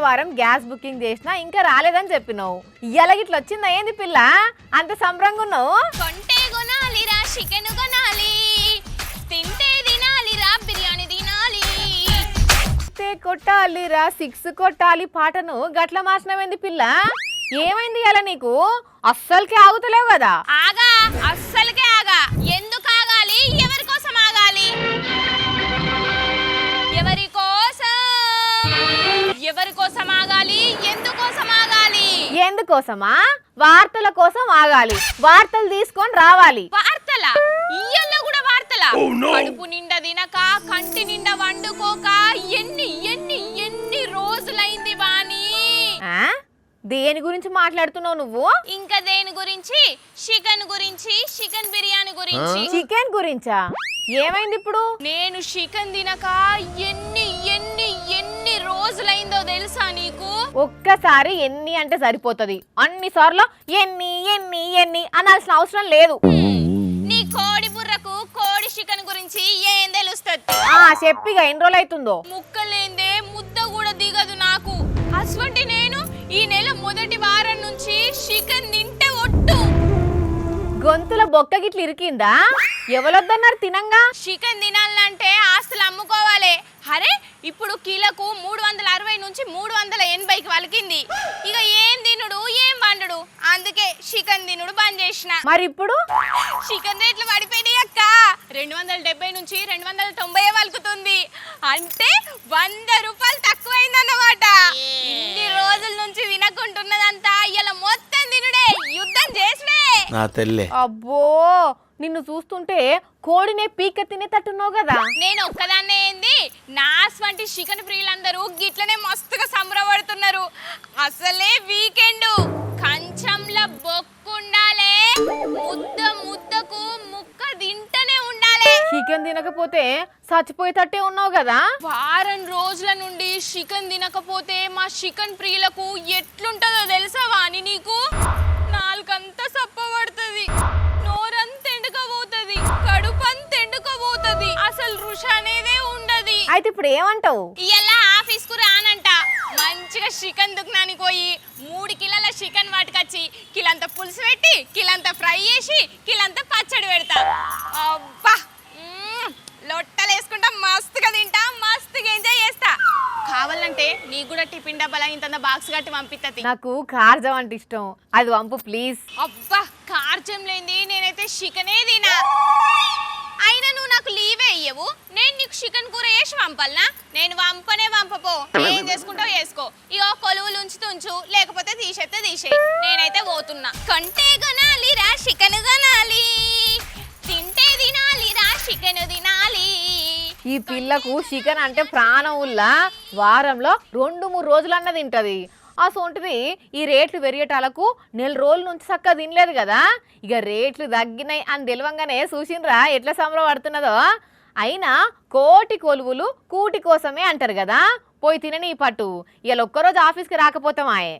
వారం gas booking చేసినా ఇంకా రాలేదని చెప్పినావు. ఇయ్యాల గిట్ల వచ్చిందా ఏంది పిల్ల? అంత సంబరంగా ఉన్నావు. కొంటే కొనాలిరా చికెన్ కొనాలి, తింటే తినాలిరా బిర్యానీ తినాలి. కొట్టాలిరా 6 కొట్టాలి పాటను గట్ల మార్చినవేంది పిల్ల? ఏమైంది ఇయాల నీకు? అస్సలకే ఆగుతలేవు కదా. ఆగా, అస్సలకే ఆగా. ఎందుకు ఆగాలి? ఎవరి కోసం ఆగాలి? ఎవరి కోసం? ఎవరి కోసం ఆగాలి? ఎందుకోసం ఆగాలి? ఎందుకోసమా? వార్తల కోసం ఆగాలి. వార్తలు తీసుకొని రావాలి. వార్తలా? ఇయ్యల్లో కూడా వార్తలా? కడుపు నిండా తినక, కంటి నిండా వండుకోక ఎన్ని ఎన్ని ఎన్ని రోజులైంది వాణి. దేని గురించి మాట్లాడుతున్నావు నువ్వు? ఇంకా దేని గురించి? చికెన్ గురించి, చికెన్ బిర్యానీ గురించి. చికెన్ గురించా? ఏమైంది ఇప్పుడు? నేను చికెన్ తినక ఎన్ని ఎన్ని ఎన్ని రోజులైందో తెలుసా నీకు? ఒక్కసారి ఎన్ని అంటే సరిపోతుంది, అన్ని సార్లు ఎన్ని ఎన్ని ఎన్ని అనాల్సిన అవసరం లేదు. నీ కోడి బుర్రకు కోడి చికెన్ గురించి ఏం తెలుస్తుంది? చెప్పిగా ఎన్ని రోజులు అవుతుందో. ముక్కలేందే ముద్ద కూడా దిగదు నాకు. అసలు నేను ఈ నెల మొదటి వారం నుంచి చికెన్ తింటే ఒట్టు. గొంతుల బొక్క గిట్ల ఇరికిందా? ఎవరొద్దన్నారు తినంగా? చికెన్ తినాలంటే ఆస్తులు అమ్ముకోవాలి. అరే ఇప్పుడు కిలోకు 360 నుంచి 380కి వలికింది. ఇక ఏం తినుడు ఏం వండుడు, అందుకే చికెన్ తినుడు బంద్ చేసిన. మరి ఇప్పుడు చికెన్ రేట్లు పడిపోయినాయి అక్క. 270 నుంచి 290 వలుకుతుంది. అంటే 100 రూపాయలు తక్కువైందన్నమాట. ఇన్ని రోజుల నుంచి తినకుంటున్నదంతా ఇలా మొత్తం తినుడే, యుద్ధం చేసుడే. అబ్బో, నిన్ను చూస్తుంటే కోడినే పీక తినేటట్టున్నావు కదా. నేను ఒక్కదాన్నే ఏంది, నాస్ వంటి చికెన్ ప్రియులందరూ గిట్లనే మస్తుగా సంబరపడుతున్నారు. అసలే వీకెండ్, కంచంలో బొక్కుండాలే, ముద్ద ముద్దకు ముక్క తింటనే ఉండాలి. చికెన్ తినకపోతే చచ్చిపోయేటట్టే ఉన్నావు కదా. వారం రోజుల నుండి చికెన్ తినకపోతే మా చికెన్ ప్రియులకు ఎట్లుంటుందో తెలుసా వాణి నీకు? నాలుకంతా సప్పబడుతుంది, నోరంతా ఎండుకపోతుంది, కడుపంతా ఎండుకపోతుంది, అసలు రుచి అనేదే ఉండదు. అయితే ఇప్పుడు ఏమంటావు? ఇలా ఆఫీస్ కు రానంట. మంచిగా చికెన్ దుకాణానికి పోయి 3 కిలోల చికెన్ వాటికొచ్చి కిలంతా పులుసు పెట్టి, కిలంతా ఫ్రై చేసి, కిలంతా పచ్చడి పెడతా. అబ్బా, లొట్టలు వేసుకుంటా మస్తుగా తింటా, మస్తుగా ఎంజాయ్ చేస్తా. కావాలంటే నీకు కూడా టిఫిన్ డబ్బాలా ఇంత బాక్స్ కట్టి పంపిస్తుంది. నాకు కార్జం అంటే ఇష్టం, అది పంపు ప్లీజ్. అబ్బా, కార్జం లేని నేనైతే చికెనే తినా. అయినా నువ్వు నాకు లీవే ఇయ్యవు, నేను నీకు చికెన్ కూర వేసి పంపాలనా? నేను వంపనే వంపపో, ఏం చేసుకుంటావు వేసుకో. ఇగో కొలువులు ఉంచుతుంచు, లేకపోతే తీసేస్తే తీసేయి. నేనైతే పోతున్నా. కొంటే కొనాలిరా చికెన్ కొనాలి, తింటే తినాలిరా చికెన్ తినాలి. ఈ పిల్లకు చికెన్ అంటే ప్రాణం ఉల్లా. వారంలో 2-3 రోజులన్నా తింటది. అసొంటిది ఈ రేట్లు పెరిగేటాలకు 1 రోజుల నుంచి చక్కగా తినలేదు కదా. ఇక రేట్లు తగ్గినాయి అని తెలియంగానే చూసిండ్రా ఎట్లా సంబరపడుతున్నదో. అయినా కోటి కొలువులు కూటి కోసమే అంటారు కదా. పోయి తినని పట్టు. ఇవాళ ఒక్కరోజు ఆఫీస్కి రాకపోతామాయే.